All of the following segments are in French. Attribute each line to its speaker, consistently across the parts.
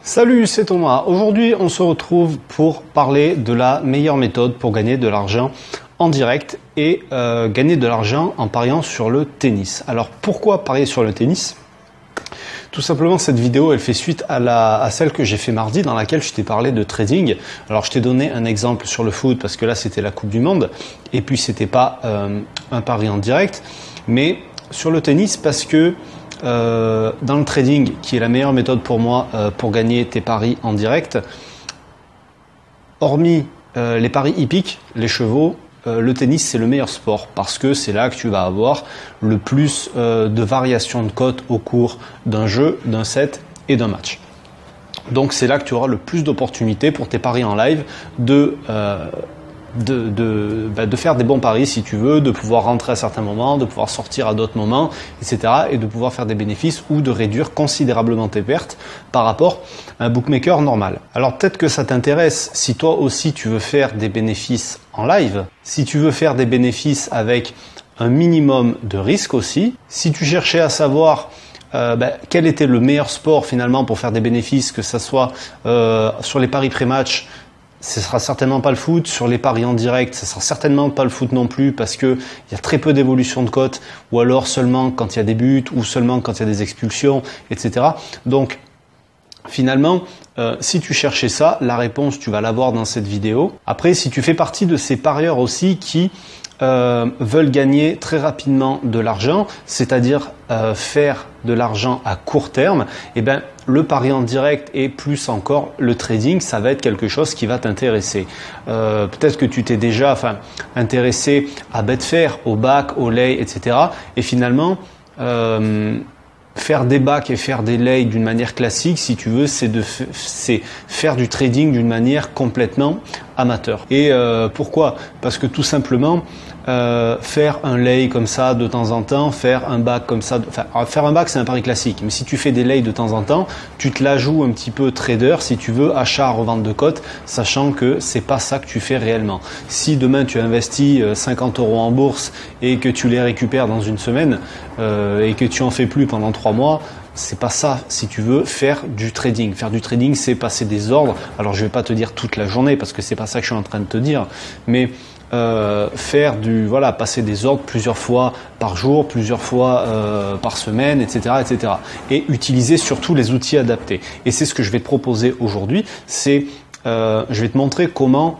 Speaker 1: Salut, c'est Thomas. Aujourd'hui, on se retrouve pour parler de la meilleure méthode pour gagner de l'argent en direct et gagner de l'argent en pariant sur le tennis. Alors, pourquoi parier sur le tennis ? Tout simplement, cette vidéo, elle fait suite à celle que j'ai fait mardi dans laquelle je t'ai parlé de trading. Alors, je t'ai donné un exemple sur le foot parce que là, c'était la Coupe du Monde et puis c'était pas un pari en direct, mais sur le tennis parce que dans le trading, qui est la meilleure méthode pour moi pour gagner tes paris en direct, hormis les paris hippiques, les chevaux, le tennis c'est le meilleur sport parce que c'est là que tu vas avoir le plus de variations de cotes au cours d'un jeu, d'un set et d'un match. Donc c'est là que tu auras le plus d'opportunités pour tes paris en live de faire des bons paris si tu veux, de pouvoir rentrer à certains moments, de pouvoir sortir à d'autres moments, etc. et de pouvoir faire des bénéfices ou de réduire considérablement tes pertes par rapport à un bookmaker normal. Alors peut-être que ça t'intéresse si toi aussi tu veux faire des bénéfices en live, si tu veux faire des bénéfices avec un minimum de risque aussi, si tu cherchais à savoir quel était le meilleur sport finalement pour faire des bénéfices, que ça soit sur les paris pré-match, ce sera certainement pas le foot. Sur les paris en direct, ce sera certainement pas le foot non plus parce que il y a très peu d'évolution de cote, ou alors seulement quand il y a des buts, ou seulement quand il y a des expulsions, etc. Donc finalement, si tu cherchais ça, la réponse tu vas l'avoir dans cette vidéo. Après, si tu fais partie de ces parieurs aussi qui veulent gagner très rapidement de l'argent, c'est-à-dire faire de l'argent à court terme, et ben le pari en direct et plus encore le trading, ça va être quelque chose qui va t'intéresser. Peut-être que tu t'es déjà intéressé à Betfair, au back, au lay, etc. Et finalement, faire des backs et faire des lays d'une manière classique, si tu veux, c'est faire du trading d'une manière complètement amateur. Et pourquoi ? Parce que tout simplement, faire un lay comme ça de temps en temps, faire un back comme ça, faire un back c'est un pari classique, mais si tu fais des lays de temps en temps, tu te la joues un petit peu trader si tu veux, achat, revente de cotes, sachant que c'est pas ça que tu fais réellement. Si demain tu investis 50 € en bourse et que tu les récupères dans une semaine et que tu en fais plus pendant 3 mois, c'est pas ça, si tu veux, faire du trading. Faire du trading, c'est passer des ordres. Alors, je vais pas te dire toute la journée parce que c'est pas ça que je suis en train de te dire, mais passer des ordres plusieurs fois par jour, plusieurs fois par semaine, etc., etc. Et utiliser surtout les outils adaptés. Et c'est ce que je vais te proposer aujourd'hui. Je vais te montrer comment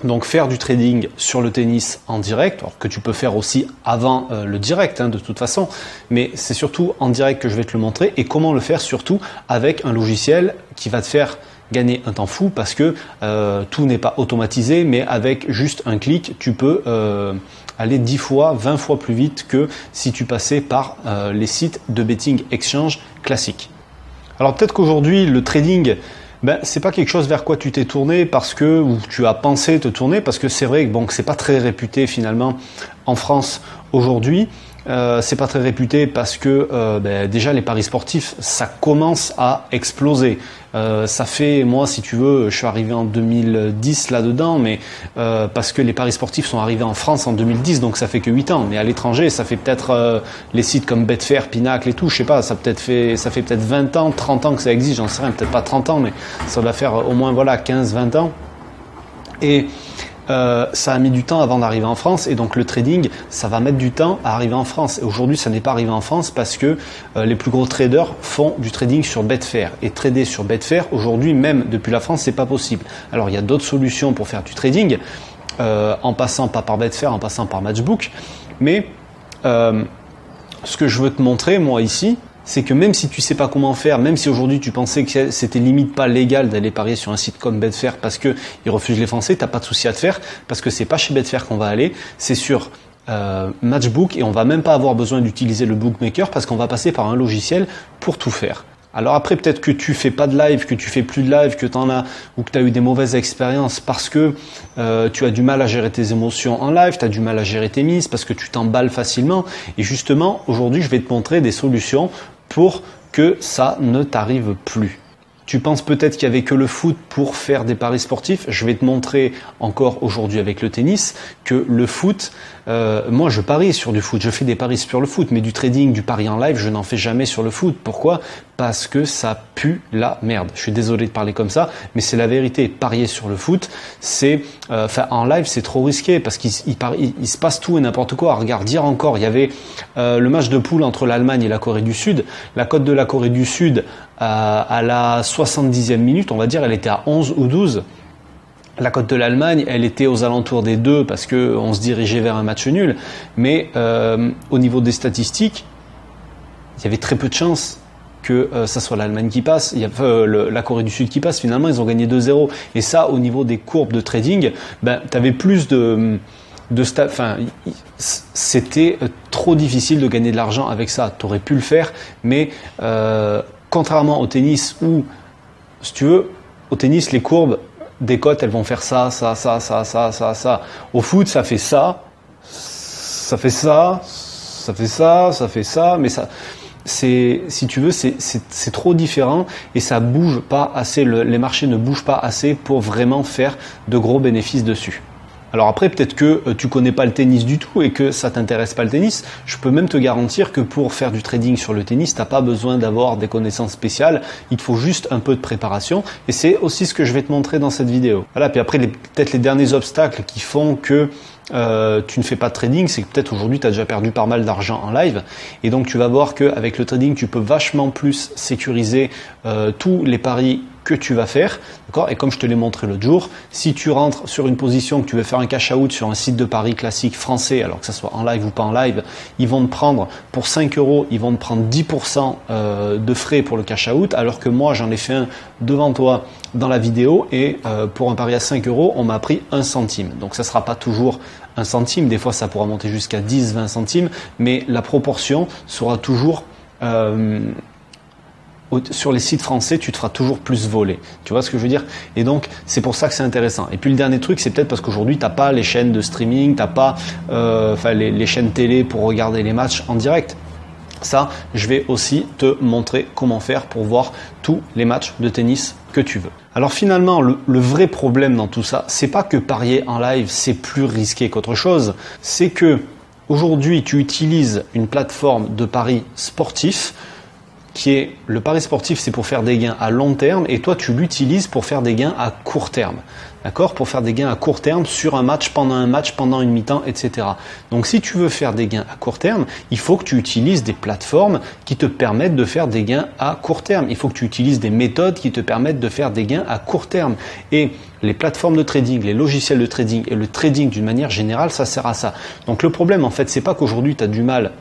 Speaker 1: donc faire du trading sur le tennis en direct, alors que tu peux faire aussi avant le direct de toute façon, mais c'est surtout en direct que je vais te le montrer et comment le faire surtout avec un logiciel qui va te faire gagner un temps fou parce que tout n'est pas automatisé, mais avec juste un clic, tu peux aller 10 fois, 20 fois plus vite que si tu passais par les sites de betting exchange classiques. Alors peut-être qu'aujourd'hui le trading, c'est pas quelque chose vers quoi tu t'es tourné ou tu as pensé te tourner parce que c'est vrai que c'est pas très réputé finalement en France aujourd'hui. C'est pas très réputé parce que déjà les paris sportifs ça commence à exploser. Ça fait, moi si tu veux, je suis arrivé en 2010 là-dedans, mais parce que les paris sportifs sont arrivés en France en 2010, donc ça fait que 8 ans. Mais à l'étranger, ça fait peut-être les sites comme Betfair, Pinacle et tout, je sais pas, ça fait peut-être 20 ans, 30 ans que ça existe, j'en sais rien, peut-être pas 30 ans, mais ça doit faire au moins 15-20 ans. Et ça a mis du temps avant d'arriver en France et donc le trading ça va mettre du temps à arriver en France et aujourd'hui ça n'est pas arrivé en France parce que les plus gros traders font du trading sur Betfair et trader sur Betfair aujourd'hui même depuis la France c'est pas possible. Alors il y a d'autres solutions pour faire du trading en passant pas par Betfair, en passant par Matchbook, mais ce que je veux te montrer moi ici, c'est que même si tu sais pas comment faire, même si aujourd'hui tu pensais que c'était limite pas légal d'aller parier sur un site comme Betfair parce que ils refusent les Français, t'as pas de souci à te faire parce que c'est pas chez Betfair qu'on va aller, c'est sur Matchbook et on va même pas avoir besoin d'utiliser le bookmaker parce qu'on va passer par un logiciel pour tout faire. Alors après, peut-être que tu fais pas de live, que tu fais plus de live, que t'en as ou que tu as eu des mauvaises expériences parce que tu as du mal à gérer tes émotions en live, tu as du mal à gérer tes mises parce que tu t'emballes facilement. Et justement, aujourd'hui, je vais te montrer des solutions pour que ça ne t'arrive plus. Tu penses peut-être qu'il n'y avait que le foot pour faire des paris sportifs. Je vais te montrer encore aujourd'hui avec le tennis que le foot, moi je parie sur du foot, je fais des paris sur le foot, mais du trading, du pari en live, je n'en fais jamais sur le foot. Pourquoi ? parce que ça pue la merde. Je suis désolé de parler comme ça, mais c'est la vérité. Parier sur le foot, c'est, en live, c'est trop risqué parce qu'il se passe tout et n'importe quoi. Regarde, dire encore, il y avait le match de poule entre l'Allemagne et la Corée du Sud. La cote de la Corée du Sud, à la 70e minute, on va dire, elle était à 11 ou 12. La cote de l'Allemagne, elle était aux alentours des 2 parce que on se dirigeait vers un match nul. Mais au niveau des statistiques, il y avait très peu de chances que ça soit l'Allemagne qui passe, il y a la Corée du Sud qui passe. Finalement, ils ont gagné 2-0. Et ça, au niveau des courbes de trading, tu avais plus c'était trop difficile de gagner de l'argent avec ça. Tu aurais pu le faire, mais contrairement au tennis où, si tu veux, au tennis, les courbes des cotes, elles vont faire ça. Au foot, ça fait ça, ça fait ça, ça fait ça, ça fait ça, mais ça... si tu veux, c'est trop différent et ça bouge pas assez, les marchés ne bougent pas assez pour vraiment faire de gros bénéfices dessus. Alors après, peut-être que tu connais pas le tennis du tout et que ça t'intéresse pas le tennis. Je peux même te garantir que pour faire du trading sur le tennis, t'as pas besoin d'avoir des connaissances spéciales. Il te faut juste un peu de préparation et c'est aussi ce que je vais te montrer dans cette vidéo. Voilà. Puis après, peut-être les derniers obstacles qui font que tu ne fais pas de trading, c'est que peut-être aujourd'hui tu as déjà perdu pas mal d'argent en live et donc tu vas voir qu'avec le trading tu peux vachement plus sécuriser tous les paris que tu vas faire, d'accord? Et comme je te l'ai montré l'autre jour, si tu rentres sur une position que tu veux faire un cash out sur un site de paris classique français, alors que ça soit en live ou pas en live, ils vont te prendre pour 5 euros, ils vont te prendre 10% de frais pour le cash out, alors que moi j'en ai fait un devant toi dans la vidéo et pour un pari à 5 euros, on m'a pris 1 centime. Donc ça sera pas toujours 1 centime, des fois ça pourra monter jusqu'à 10-20 centimes, mais la proportion sera toujours sur les sites français, tu te feras toujours plus voler. Tu vois ce que je veux dire? Et donc, c'est pour ça que c'est intéressant. Et puis le dernier truc, c'est peut-être parce qu'aujourd'hui, tu n'as pas les chaînes de streaming, tu n'as pas les chaînes télé pour regarder les matchs en direct. Ça, je vais aussi te montrer comment faire pour voir tous les matchs de tennis que tu veux. Alors finalement, le vrai problème dans tout ça, c'est pas que parier en live, c'est plus risqué qu'autre chose. C'est que aujourd'hui, tu utilises une plateforme de paris sportifs qui est le pari sportif, c'est pour faire des gains à long terme et toi tu l'utilises pour faire des gains à court terme. D'accord? Pour faire des gains à court terme sur un match, pendant une mi-temps, etc. Donc si tu veux faire des gains à court terme, il faut que tu utilises des plateformes qui te permettent de faire des gains à court terme. Il faut que tu utilises des méthodes qui te permettent de faire des gains à court terme. Et les plateformes de trading, les logiciels de trading et le trading d'une manière générale, ça sert à ça. Donc le problème en fait, c'est pas qu'aujourd'hui tu as du mal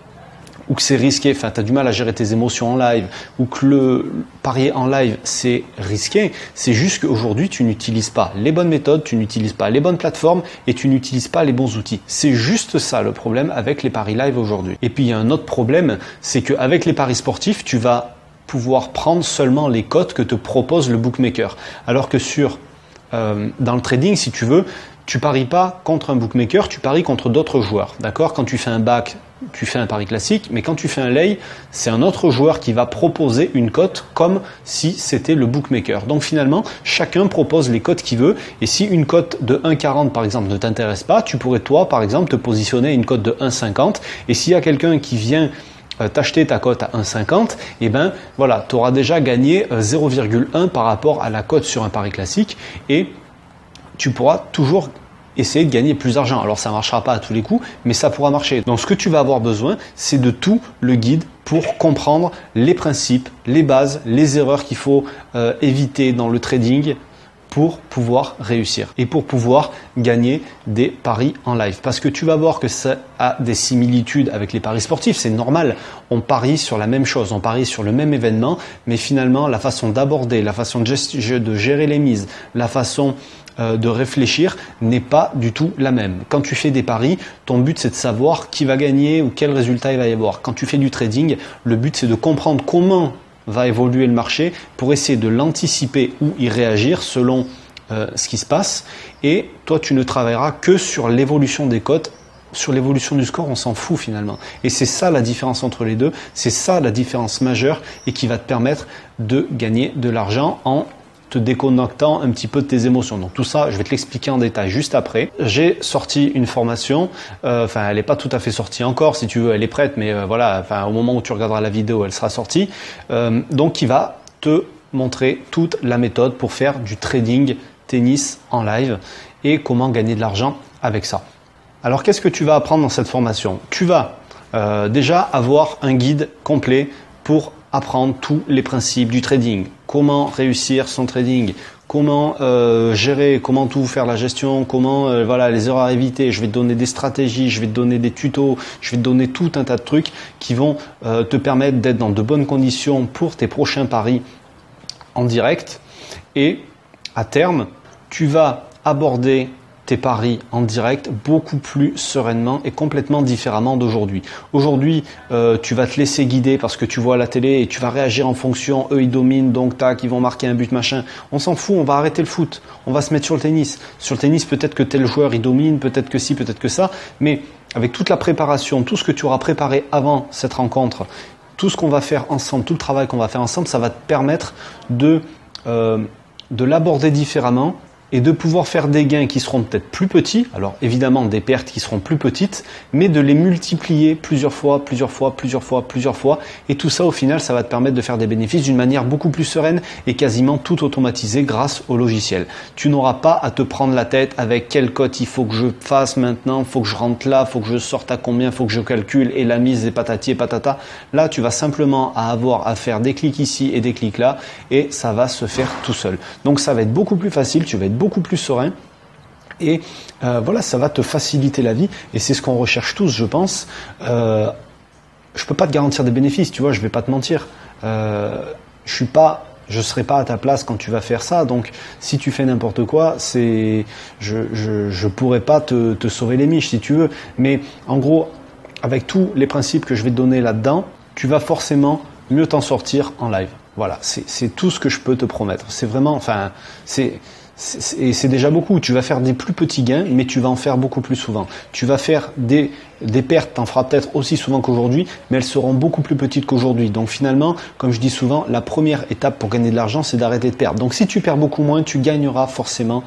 Speaker 1: ou que c'est risqué, enfin tu as du mal à gérer tes émotions en live, ou que le parier en live c'est risqué, c'est juste qu'aujourd'hui tu n'utilises pas les bonnes méthodes, tu n'utilises pas les bonnes plateformes et tu n'utilises pas les bons outils. C'est juste ça le problème avec les paris live aujourd'hui. Et puis il y a un autre problème, c'est qu'avec les paris sportifs, tu vas pouvoir prendre seulement les cotes que te propose le bookmaker. Alors que dans le trading, si tu veux, tu paries pas contre un bookmaker, tu paries contre d'autres joueurs. D'accord? Quand tu fais un back, tu fais un pari classique, mais quand tu fais un lay, c'est un autre joueur qui va proposer une cote comme si c'était le bookmaker. Donc finalement, chacun propose les cotes qu'il veut. Et si une cote de 1,40 par exemple ne t'intéresse pas, tu pourrais toi par exemple te positionner à une cote de 1,50. Et s'il y a quelqu'un qui vient t'acheter ta cote à 1,50, et ben voilà, tu auras déjà gagné 0,1 par rapport à la cote sur un pari classique et tu pourras toujours essayer de gagner plus d'argent. Alors ça ne marchera pas à tous les coups, mais ça pourra marcher. Donc ce que tu vas avoir besoin, c'est de tout le guide pour comprendre les principes, les bases, les erreurs qu'il faut éviter dans le trading pour pouvoir réussir et pour pouvoir gagner des paris en live. Parce que tu vas voir que ça a des similitudes avec les paris sportifs, c'est normal. On parie sur la même chose, on parie sur le même événement, mais finalement la façon d'aborder, la façon de gérer les mises, la façon de réfléchir n'est pas du tout la même. Quand tu fais des paris, ton but c'est de savoir qui va gagner ou quel résultat il va y avoir. Quand tu fais du trading, le but c'est de comprendre comment va évoluer le marché pour essayer de l'anticiper ou y réagir selon ce qui se passe. Et toi, tu ne travailleras que sur l'évolution des cotes. Sur l'évolution du score, on s'en fout finalement. Et c'est ça la différence entre les deux. C'est ça la différence majeure et qui va te permettre de gagner de l'argent en te déconnectant un petit peu de tes émotions. Donc tout ça, je vais te l'expliquer en détail juste après. J'ai sorti une formation, enfin elle n'est pas tout à fait sortie encore, si tu veux, elle est prête, mais voilà, enfin au moment où tu regarderas la vidéo, elle sera sortie. Donc qui va te montrer toute la méthode pour faire du trading tennis en live et comment gagner de l'argent avec ça. Alors qu'est-ce que tu vas apprendre dans cette formation? Tu vas déjà avoir un guide complet pour apprendre tous les principes du trading, comment réussir son trading, comment gérer, comment tout faire la gestion, comment voilà les erreurs à éviter. Je vais te donner des stratégies, je vais te donner des tutos, je vais te donner tout un tas de trucs qui vont te permettre d'être dans de bonnes conditions pour tes prochains paris en direct. Et à terme, tu vas aborder tes paris en direct beaucoup plus sereinement et complètement différemment d'aujourd'hui. Aujourd'hui, tu vas te laisser guider parce que tu vois la télé et tu vas réagir en fonction. Eux, ils dominent, donc tac, ils vont marquer un but, machin. On s'en fout, on va arrêter le foot. On va se mettre sur le tennis. Sur le tennis, peut-être que tel joueur, il domine, peut-être que si, peut-être que ça. Mais avec toute la préparation, tout ce que tu auras préparé avant cette rencontre, tout ce qu'on va faire ensemble, tout le travail qu'on va faire ensemble, ça va te permettre de l'aborder différemment et de pouvoir faire des gains qui seront peut-être plus petits, alors évidemment des pertes qui seront plus petites, mais de les multiplier plusieurs fois, et tout ça au final, ça va te permettre de faire des bénéfices d'une manière beaucoup plus sereine et quasiment tout automatisé grâce au logiciel. Tu n'auras pas à te prendre la tête avec quelle cote il faut que je fasse maintenant, il faut que je rentre là, il faut que je sorte à combien, il faut que je calcule et la mise et patati et patata. Là, tu vas simplement avoir à faire des clics ici et des clics là et ça va se faire tout seul. Donc ça va être beaucoup plus facile, tu vas être beaucoup plus serein et voilà, ça va te faciliter la vie et c'est ce qu'on recherche tous, je pense. Je peux pas te garantir des bénéfices, tu vois, je vais pas te mentir. Je serai pas à ta place quand tu vas faire ça, donc si tu fais n'importe quoi, je pourrais pas te sauver les miches si tu veux, mais en gros, avec tous les principes que je vais te donner là-dedans, tu vas forcément mieux t'en sortir en live. Voilà, c'est tout ce que je peux te promettre. C'est vraiment, enfin, c'est déjà beaucoup. Tu vas faire des plus petits gains, mais tu vas en faire beaucoup plus souvent. Tu vas faire des pertes, t'en feras peut-être aussi souvent qu'aujourd'hui, mais elles seront beaucoup plus petites qu'aujourd'hui. Donc finalement, comme je dis souvent, la première étape pour gagner de l'argent, c'est d'arrêter de perdre. Donc si tu perds beaucoup moins, tu gagneras forcément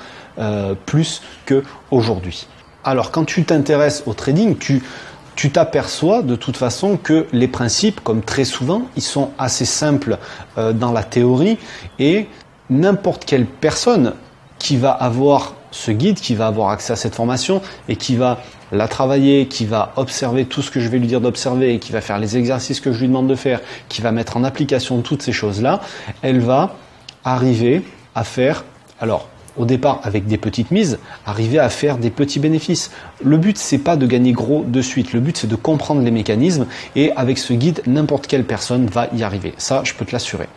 Speaker 1: plus qu'aujourd'hui. Alors quand tu t'intéresses au trading, tu t'aperçois de toute façon que les principes, comme très souvent, ils sont assez simples dans la théorie et n'importe quelle personne qui va avoir ce guide, qui va avoir accès à cette formation et qui va la travailler, qui va observer tout ce que je vais lui dire d'observer et qui va faire les exercices que je lui demande de faire, qui va mettre en application toutes ces choses-là, elle va arriver à faire, alors au départ avec des petites mises, arriver à faire des petits bénéfices. Le but, c'est pas de gagner gros de suite. Le but, c'est de comprendre les mécanismes et avec ce guide, n'importe quelle personne va y arriver. Ça, je peux te l'assurer.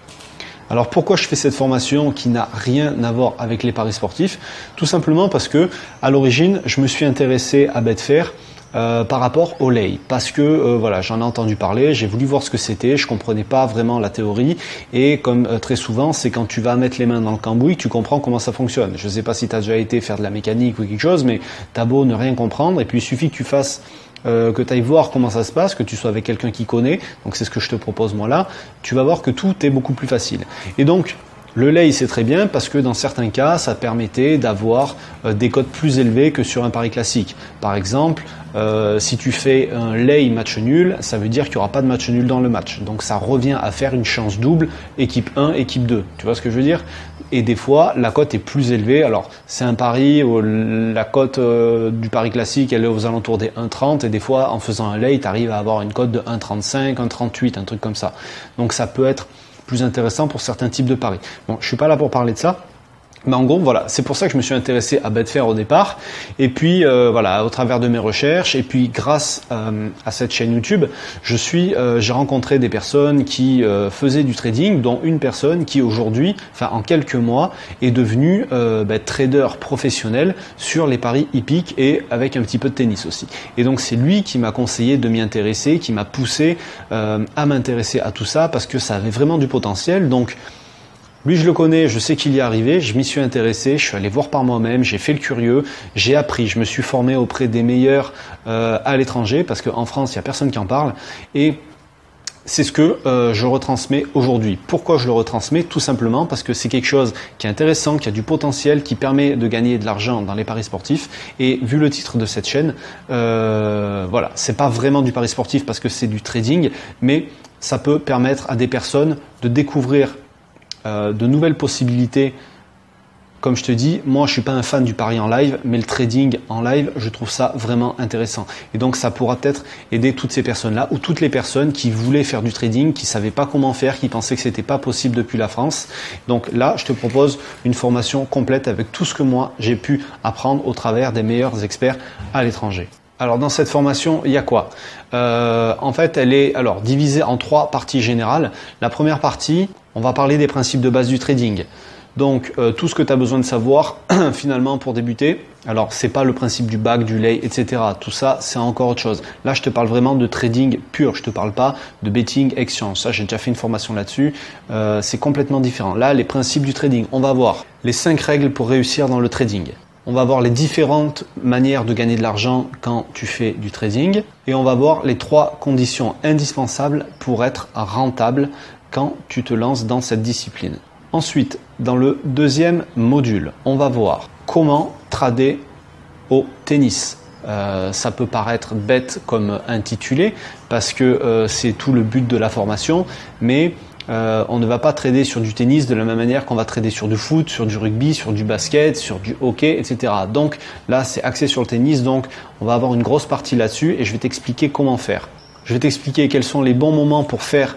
Speaker 1: Alors pourquoi je fais cette formation qui n'a rien à voir avec les paris sportifs? Tout simplement parce que à l'origine, je me suis intéressé à Betfair par rapport au lay, parce que voilà, j'en ai entendu parler, j'ai voulu voir ce que c'était, je comprenais pas vraiment la théorie et comme très souvent, c'est quand tu vas mettre les mains dans le cambouis que tu comprends comment ça fonctionne. Je sais pas si tu as déjà été faire de la mécanique ou quelque chose, mais t'as beau ne rien comprendre et puis il suffit que tu fasses que tu ailles voir comment ça se passe, que tu sois avec quelqu'un qui connaît, donc c'est ce que je te propose moi là, tu vas voir que tout est beaucoup plus facile. Et donc le lay, c'est très bien parce que dans certains cas, ça permettait d'avoir des cotes plus élevées que sur un pari classique. Par exemple, si tu fais un lay match nul, ça veut dire qu'il n'y aura pas de match nul dans le match. Donc ça revient à faire une chance double, équipe 1, équipe 2. Tu vois ce que je veux dire? Et des fois, la cote est plus élevée. Alors, c'est un pari où la cote du pari classique, elle est aux alentours des 1,30 et des fois, en faisant un lay, tu arrives à avoir une cote de 1,35, 1,38, un truc comme ça. Donc ça peut être plus intéressant pour certains types de paris. Bon, je suis pas là pour parler de ça. Mais en gros, voilà, c'est pour ça que je me suis intéressé à Betfair au départ. Et puis, voilà, au travers de mes recherches, et puis grâce à cette chaîne YouTube, j'ai rencontré des personnes qui faisaient du trading, dont une personne qui aujourd'hui, enfin en quelques mois, est devenue trader professionnel sur les paris hippiques et avec un petit peu de tennis aussi. Et donc c'est lui qui m'a conseillé de m'y intéresser, qui m'a poussé à m'intéresser à tout ça parce que ça avait vraiment du potentiel. Donc lui, je le connais, je sais qu'il y est arrivé, je m'y suis intéressé, je suis allé voir par moi-même, j'ai fait le curieux, j'ai appris, je me suis formé auprès des meilleurs à l'étranger, parce qu'en France, il n'y a personne qui en parle. Et c'est ce que je retransmets aujourd'hui. Pourquoi je le retransmets? Tout simplement parce que c'est quelque chose qui est intéressant, qui a du potentiel, qui permet de gagner de l'argent dans les paris sportifs. Et vu le titre de cette chaîne, voilà, c'est pas vraiment du pari sportif parce que c'est du trading, mais ça peut permettre à des personnes de découvrir de nouvelles possibilités. Comme je te dis, moi je suis pas un fan du pari en live, mais le trading en live, je trouve ça vraiment intéressant. Et donc ça pourra peut-être aider toutes ces personnes-là ou toutes les personnes qui voulaient faire du trading, qui savaient pas comment faire, qui pensaient que c'était pas possible depuis la France. Donc là, je te propose une formation complète avec tout ce que moi j'ai pu apprendre au travers des meilleurs experts à l'étranger. Alors dans cette formation, il y a quoi? En fait, elle est divisée en 3 parties générales. La première partie, on va parler des principes de base du trading. Donc tout ce que tu as besoin de savoir finalement pour débuter. Alors c'est pas le principe du back, du lay, etc. Tout ça c'est encore autre chose. Là je te parle vraiment de trading pur. Je te parle pas de betting exchange. Ça j'ai déjà fait une formation là-dessus. C'est complètement différent. Là les principes du trading. On va voir les 5 règles pour réussir dans le trading. On va voir les différentes manières de gagner de l'argent quand tu fais du trading. Et on va voir les 3 conditions indispensables pour être rentable quand tu te lances dans cette discipline. Ensuite, dans le deuxième module, on va voir comment trader au tennis. Ça peut paraître bête comme intitulé parce que c'est tout le but de la formation, mais on ne va pas trader sur du tennis de la même manière qu'on va trader sur du foot, sur du rugby, sur du basket, sur du hockey, etc. Donc là, c'est axé sur le tennis, donc on va avoir une grosse partie là-dessus et je vais t'expliquer comment faire. Je vais t'expliquer quels sont les bons moments pour faire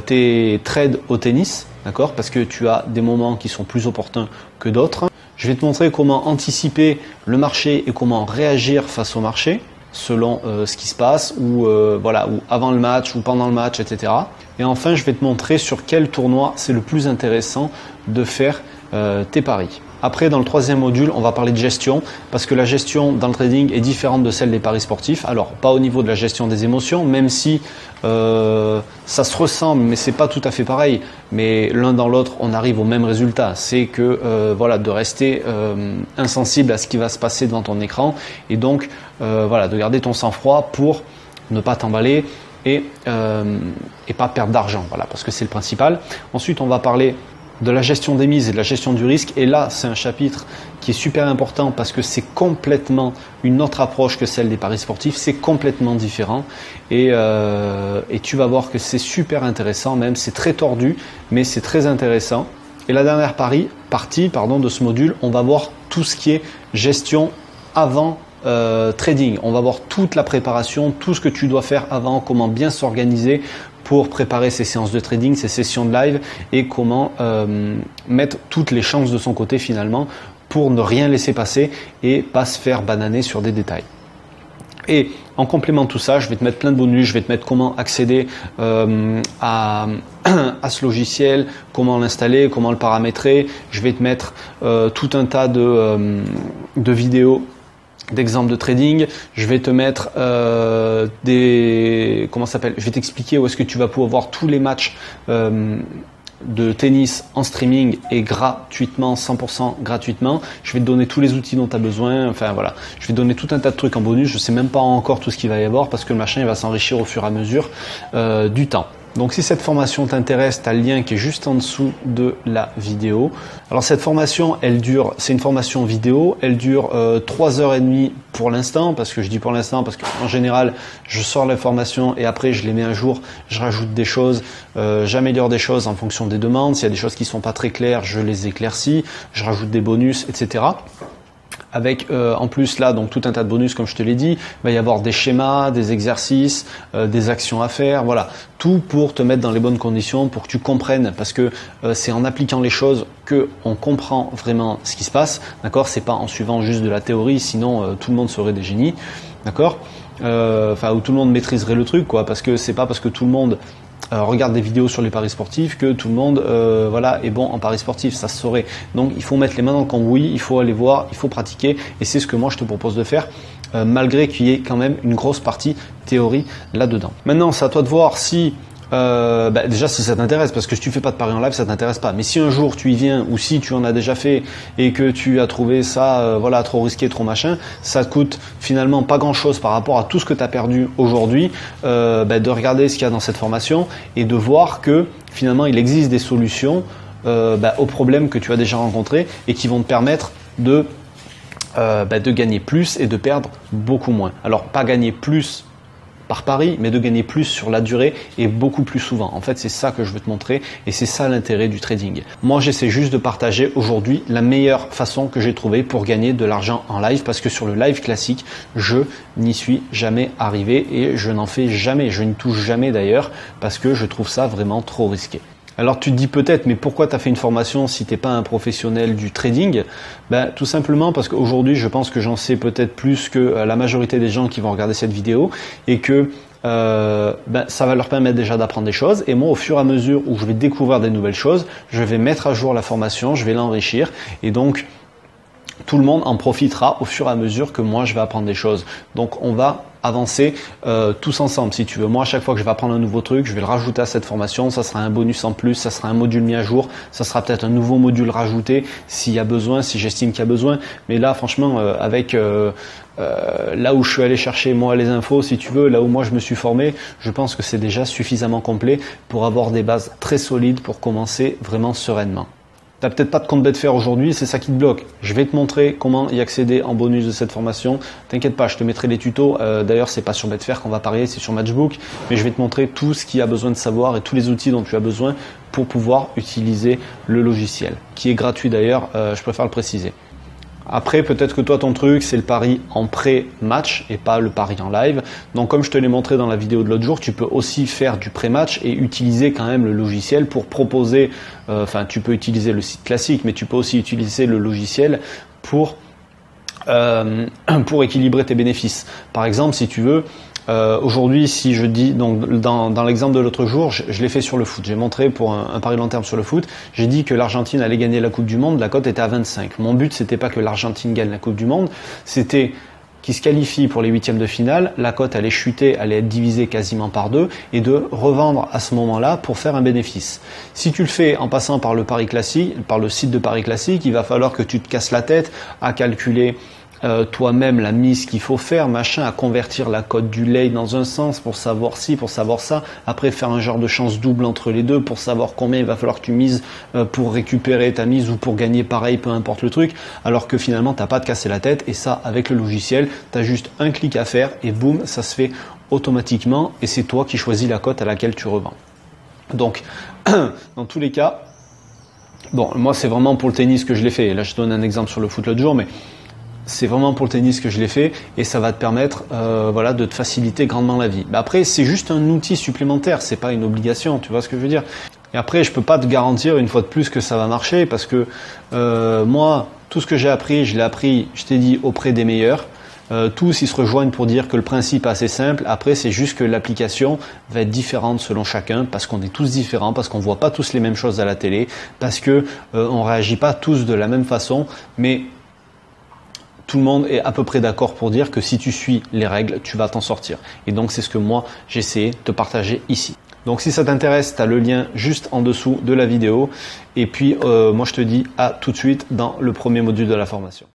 Speaker 1: tes trades au tennis, d'accord? Parce que tu as des moments qui sont plus opportuns que d'autres. Je vais te montrer comment anticiper le marché et comment réagir face au marché selon ce qui se passe ou avant le match ou pendant le match, etc. Et enfin, je vais te montrer sur quel tournoi c'est le plus intéressant de faire tes paris. Après, dans le troisième module, on va parler de gestion parce que la gestion dans le trading est différente de celle des paris sportifs. Alors, pas au niveau de la gestion des émotions, même si ça se ressemble, mais c'est pas tout à fait pareil. Mais l'un dans l'autre, on arrive au même résultat. C'est que de rester insensible à ce qui va se passer devant ton écran et donc de garder ton sang-froid pour ne pas t'emballer et pas perdre d'argent. Voilà, parce que c'est le principal. Ensuite, on va parler de la gestion des mises et de la gestion du risque. Et là, c'est un chapitre qui est super important parce que c'est complètement une autre approche que celle des paris sportifs. C'est complètement différent et tu vas voir que c'est super intéressant, même c'est très tordu, mais c'est très intéressant. Et la dernière partie de ce module, on va voir tout ce qui est gestion avant trading. On va voir toute la préparation, tout ce que tu dois faire avant, comment bien s'organiser pour préparer ces séances de trading, ces sessions de live et comment mettre toutes les chances de son côté finalement pour ne rien laisser passer et pas se faire bananer sur des détails. Et en complément de tout ça, je vais te mettre plein de bonus, je vais te mettre comment accéder à ce logiciel, comment l'installer, comment le paramétrer. Je vais te mettre tout un tas de vidéos d'exemples de trading. Je vais te mettre je vais t'expliquer où est-ce que tu vas pouvoir voir tous les matchs de tennis en streaming et gratuitement, 100% gratuitement. Je vais te donner tous les outils dont tu as besoin. Enfin voilà, je vais te donner tout un tas de trucs en bonus. Je sais même pas encore tout ce qu'il va y avoir parce que le machin il va s'enrichir au fur et à mesure du temps. Donc si cette formation t'intéresse, tu as le lien qui est juste en dessous de la vidéo. Alors cette formation, c'est une formation vidéo, elle dure 3h30 pour l'instant, parce que je dis pour l'instant, parce qu'en général, je sors la formation et après je les mets à jour, je rajoute des choses, j'améliore des choses en fonction des demandes. S'il y a des choses qui sont pas très claires, je les éclaircis, je rajoute des bonus, etc. Avec en plus là donc tout un tas de bonus comme je te l'ai dit, il va y avoir des schémas, des exercices, des actions à faire, voilà, tout pour te mettre dans les bonnes conditions pour que tu comprennes parce que c'est en appliquant les choses que on comprend vraiment ce qui se passe, d'accord, c'est pas en suivant juste de la théorie, sinon tout le monde serait des génies, d'accord, où tout le monde maîtriserait le truc quoi, parce que c'est pas parce que tout le monde regarde des vidéos sur les paris sportifs que tout le monde est bon en paris sportifs, ça se saurait. Donc il faut mettre les mains dans le cambouis, il faut aller voir, il faut pratiquer et c'est ce que moi je te propose de faire malgré qu'il y ait quand même une grosse partie théorie là-dedans. Maintenant c'est à toi de voir si déjà si ça t'intéresse, parce que si tu fais pas de paris en live, ça t'intéresse pas. Mais si un jour tu y viens, ou si tu en as déjà fait et que tu as trouvé ça voilà, trop risqué, trop machin, ça te coûte finalement pas grand chose par rapport à tout ce que tu as perdu aujourd'hui, de regarder ce qu'il y a dans cette formation et de voir que finalement il existe des solutions aux problèmes que tu as déjà rencontrés et qui vont te permettre de gagner plus et de perdre beaucoup moins. Alors pas gagner plus par pari, mais de gagner plus sur la durée et beaucoup plus souvent. En fait, c'est ça que je veux te montrer et c'est ça l'intérêt du trading. Moi, j'essaie juste de partager aujourd'hui la meilleure façon que j'ai trouvée pour gagner de l'argent en live, parce que sur le live classique, je n'y suis jamais arrivé et je n'en fais jamais. Je n'y touche jamais d'ailleurs parce que je trouve ça vraiment trop risqué. Alors tu te dis peut-être, mais pourquoi tu as fait une formation si tu n'es pas un professionnel du trading? Tout simplement parce qu'aujourd'hui, je pense que j'en sais peut-être plus que la majorité des gens qui vont regarder cette vidéo et que ça va leur permettre déjà d'apprendre des choses. Et moi, au fur et à mesure où je vais découvrir des nouvelles choses, je vais mettre à jour la formation, je vais l'enrichir et donc tout le monde en profitera au fur et à mesure que moi je vais apprendre des choses. Donc on va avancer tous ensemble si tu veux. Moi à chaque fois que je vais apprendre un nouveau truc, je vais le rajouter à cette formation, ça sera un bonus en plus, ça sera un module mis à jour, ça sera peut-être un nouveau module rajouté s'il y a besoin, si j'estime qu'il y a besoin. Mais là franchement avec là où je suis allé chercher moi les infos si tu veux, là où moi je me suis formé, je pense que c'est déjà suffisamment complet pour avoir des bases très solides pour commencer vraiment sereinement. T'as peut-être pas de compte Betfair aujourd'hui, c'est ça qui te bloque. Je vais te montrer comment y accéder en bonus de cette formation. T'inquiète pas, je te mettrai les tutos. D'ailleurs, c'est pas sur Betfair qu'on va parier, c'est sur Matchbook. Mais je vais te montrer tout ce qu'il y a besoin de savoir et tous les outils dont tu as besoin pour pouvoir utiliser le logiciel, qui est gratuit d'ailleurs, je préfère le préciser. Après, peut-être que toi, ton truc, c'est le pari en pré-match et pas le pari en live. Donc, comme je te l'ai montré dans la vidéo de l'autre jour, tu peux aussi faire du pré-match et utiliser quand même le logiciel pour proposer, tu peux utiliser le site classique, mais tu peux aussi utiliser le logiciel pour équilibrer tes bénéfices. Par exemple, si tu veux, aujourd'hui, si je dis, donc dans l'exemple de l'autre jour, je l'ai fait sur le foot. J'ai montré pour un pari long terme sur le foot. J'ai dit que l'Argentine allait gagner la Coupe du Monde. La cote était à 25. Mon but, c'était pas que l'Argentine gagne la Coupe du Monde. C'était qu'ils se qualifient pour les huitièmes de finale. La cote allait chuter, allait être divisée quasiment par deux et de revendre à ce moment-là pour faire un bénéfice. Si tu le fais en passant par le pari classique, par le site de pari classique, il va falloir que tu te casses la tête à calculer toi-même la mise qu'il faut faire, machin, à convertir la cote du lay dans un sens pour savoir ci, pour savoir ça, après faire un genre de chance double entre les deux pour savoir combien il va falloir que tu mises pour récupérer ta mise ou pour gagner pareil, peu importe le truc, alors que finalement t'as pas à te casser la tête et ça avec le logiciel, t'as juste un clic à faire et boum, ça se fait automatiquement et c'est toi qui choisis la cote à laquelle tu revends. Donc, dans tous les cas, bon, moi c'est vraiment pour le tennis que je l'ai fait, là je te donne un exemple sur le foot l'autre jour, mais c'est vraiment pour le tennis que je l'ai fait et ça va te permettre de te faciliter grandement la vie. Après, c'est juste un outil supplémentaire, c'est pas une obligation, tu vois ce que je veux dire. Et après, je peux pas te garantir une fois de plus que ça va marcher parce que moi, tout ce que j'ai appris, je l'ai appris, je t'ai dit, auprès des meilleurs. Tous ils se rejoignent pour dire que le principe est assez simple. Après, c'est juste que l'application va être différente selon chacun parce qu'on est tous différents, parce qu'on voit pas tous les mêmes choses à la télé, parce que on réagit pas tous de la même façon, mais tout le monde est à peu près d'accord pour dire que si tu suis les règles, tu vas t'en sortir. Et donc, c'est ce que moi, j'ai essayé de te partager ici. Donc, si ça t'intéresse, tu as le lien juste en dessous de la vidéo. Et puis, moi, je te dis à tout de suite dans le premier module de la formation.